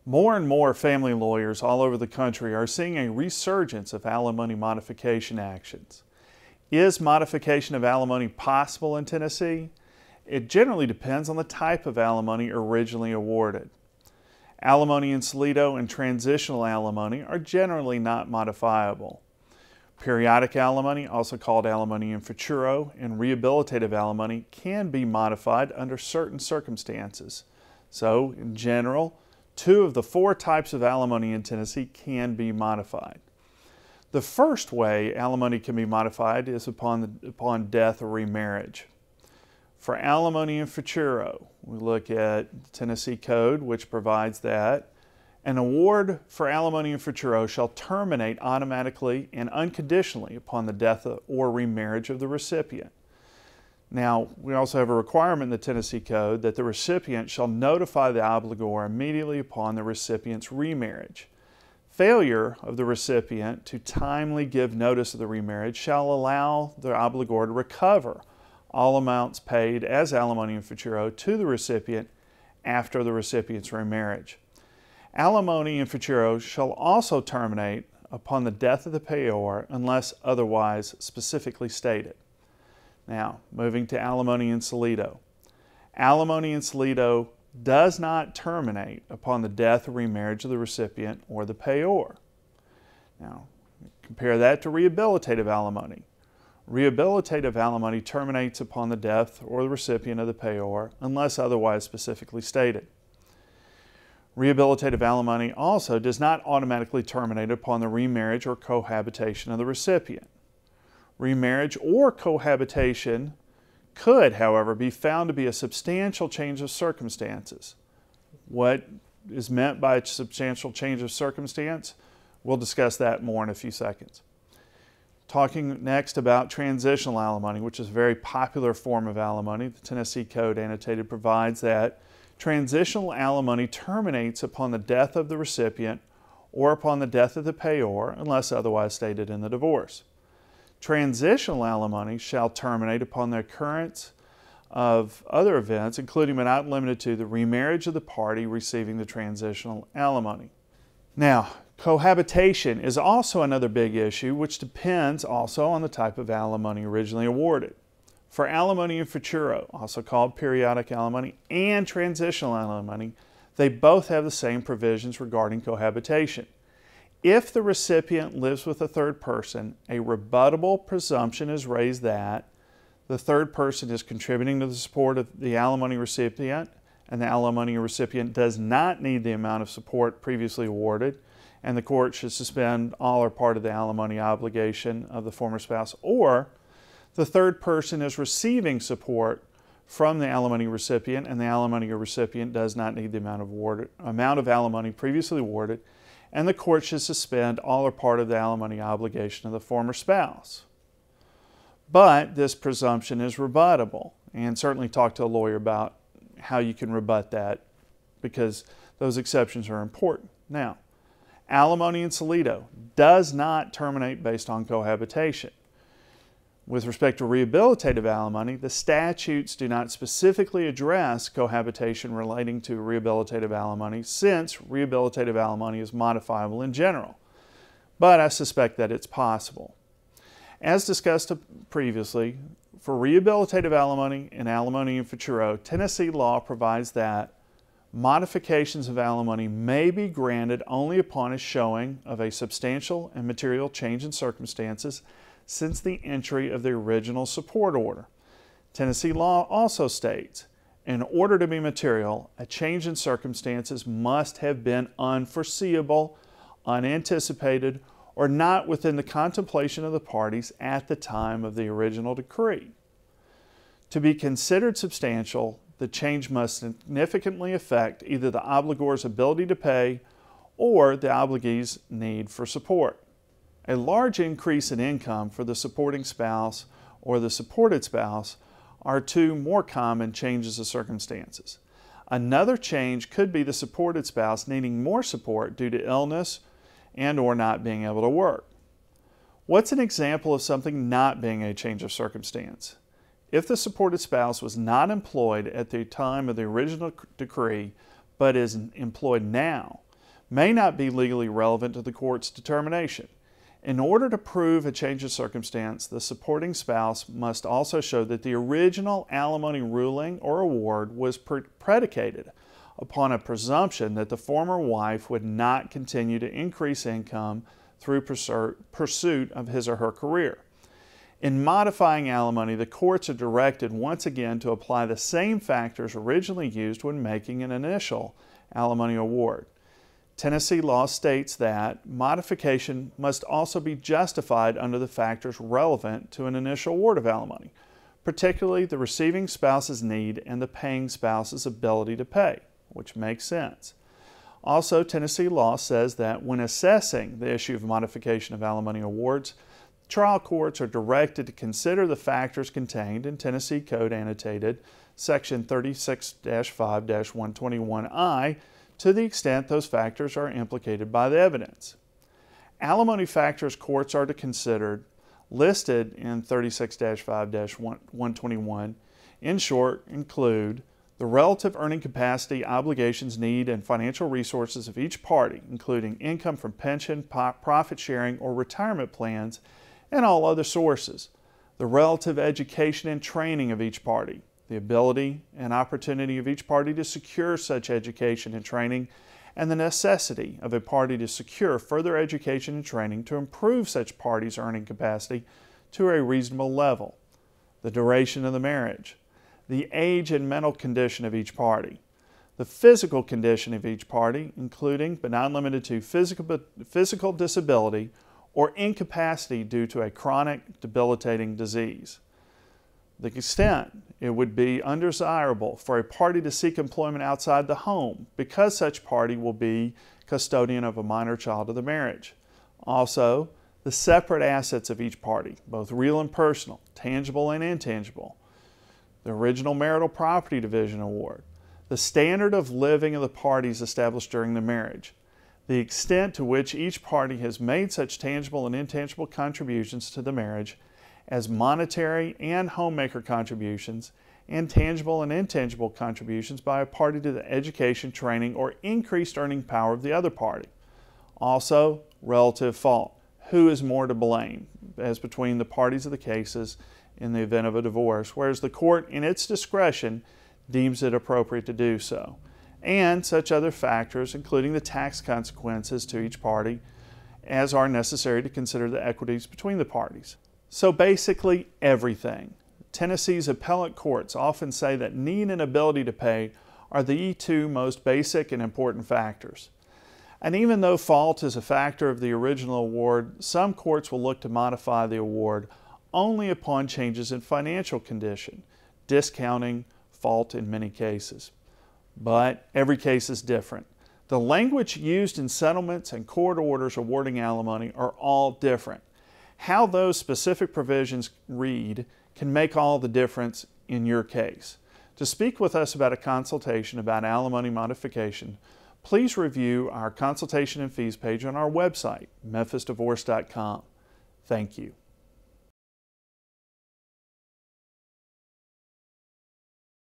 More and more family lawyers all over the country are seeing a resurgence of alimony modification actions. Is modification of alimony possible in Tennessee? It generally depends on the type of alimony originally awarded. Alimony in solito and transitional alimony are generally not modifiable. Periodic alimony, also called alimony in futuro, and rehabilitative alimony can be modified under certain circumstances. So, in general, 2 of the 4 types of alimony in Tennessee can be modified. The first way alimony can be modified is upon death or remarriage. For alimony in futuro, we look at the Tennessee Code, which provides that an award for alimony in futuro shall terminate automatically and unconditionally upon the death or remarriage of the recipient. Now, we also have a requirement in the Tennessee Code that the recipient shall notify the obligor immediately upon the recipient's remarriage. Failure of the recipient to timely give notice of the remarriage shall allow the obligor to recover all amounts paid as alimony in futuro to the recipient after the recipient's remarriage. Alimony in futuro shall also terminate upon the death of the payor unless otherwise specifically stated. Now, moving to alimony in solito. Alimony in solito does not terminate upon the death or remarriage of the recipient or the payor. Now, compare that to rehabilitative alimony. Rehabilitative alimony terminates upon the death or the recipient of the payor unless otherwise specifically stated. Rehabilitative alimony also does not automatically terminate upon the remarriage or cohabitation of the recipient. Remarriage or cohabitation could, however, be found to be a substantial change of circumstances. What is meant by a substantial change of circumstance? We'll discuss that more in a few seconds. Talking next about transitional alimony, which is a very popular form of alimony. The Tennessee Code annotated provides that transitional alimony terminates upon the death of the recipient or upon the death of the payor unless otherwise stated in the divorce. Transitional alimony shall terminate upon the occurrence of other events, including but not limited to the remarriage of the party receiving the transitional alimony. Now, cohabitation is also another big issue, which depends also on the type of alimony originally awarded. For alimony in futuro, also called periodic alimony, and transitional alimony, they both have the same provisions regarding cohabitation. If the recipient lives with a third person, a rebuttable presumption is raised that the third person is contributing to the support of the alimony recipient, and the alimony recipient does not need the amount of support previously awarded, and the court should suspend all or part of the alimony obligation of the former spouse, or the third person is receiving support from the alimony recipient, and the alimony recipient does not need the amount of alimony previously awarded, and the court should suspend all or part of the alimony obligation of the former spouse. But this presumption is rebuttable, and certainly talk to a lawyer about how you can rebut that, because those exceptions are important. Now, alimony in solito does not terminate based on cohabitation. With respect to rehabilitative alimony, the statutes do not specifically address cohabitation relating to rehabilitative alimony, since rehabilitative alimony is modifiable in general. But I suspect that it's possible. As discussed previously, for rehabilitative alimony and alimony in futuro, Tennessee law provides that modifications of alimony may be granted only upon a showing of a substantial and material change in circumstances since the entry of the original support order. Tennessee law also states, in order to be material, a change in circumstances must have been unforeseeable, unanticipated, or not within the contemplation of the parties at the time of the original decree. To be considered substantial, the change must significantly affect either the obligor's ability to pay or the obligee's need for support. A large increase in income for the supporting spouse or the supported spouse are 2 more common changes of circumstances. Another change could be the supported spouse needing more support due to illness and or not being able to work. What's an example of something not being a change of circumstance? If the supported spouse was not employed at the time of the original decree but is employed now, may not be legally relevant to the court's determination. In order to prove a change of circumstance, the supporting spouse must also show that the original alimony ruling or award was predicated upon a presumption that the former wife would not continue to increase income through pursuit of his or her career. In modifying alimony, the courts are directed once again to apply the same factors originally used when making an initial alimony award. Tennessee law states that modification must also be justified under the factors relevant to an initial award of alimony, particularly the receiving spouse's need and the paying spouse's ability to pay, which makes sense. Also, Tennessee law says that when assessing the issue of modification of alimony awards, trial courts are directed to consider the factors contained in Tennessee Code Annotated Section 36-5-121I to the extent those factors are implicated by the evidence. Alimony factors courts are to consider listed in 36-5-121, in short, include the relative earning capacity, obligations, need, and financial resources of each party, including income from pension, profit sharing, or retirement plans, and all other sources, the relative education and training of each party, the ability and opportunity of each party to secure such education and training, and the necessity of a party to secure further education and training to improve such party's earning capacity to a reasonable level, the duration of the marriage, the age and mental condition of each party, the physical condition of each party, including but not limited to physical disability or incapacity due to a chronic debilitating disease, the extent it would be undesirable for a party to seek employment outside the home because such party will be custodian of a minor child of the marriage. Also, the separate assets of each party, both real and personal, tangible and intangible, the original marital property division award, the standard of living of the parties established during the marriage, the extent to which each party has made such tangible and intangible contributions to the marriage as monetary and homemaker contributions, and tangible and intangible contributions by a party to the education, training, or increased earning power of the other party. Also, relative fault. Who is more to blame, as between the parties of the cases in the event of a divorce, whereas the court, in its discretion, deems it appropriate to do so. And such other factors, including the tax consequences to each party, as are necessary to consider the equities between the parties. So basically everything. Tennessee's appellate courts often say that need and ability to pay are the two most basic and important factors. And even though fault is a factor of the original award, some courts will look to modify the award only upon changes in financial condition, discounting fault in many cases. But every case is different. The language used in settlements and court orders awarding alimony are all different. How those specific provisions read can make all the difference in your case. To speak with us about a consultation about alimony modification, please review our consultation and fees page on our website, memphisdivorce.com. Thank you.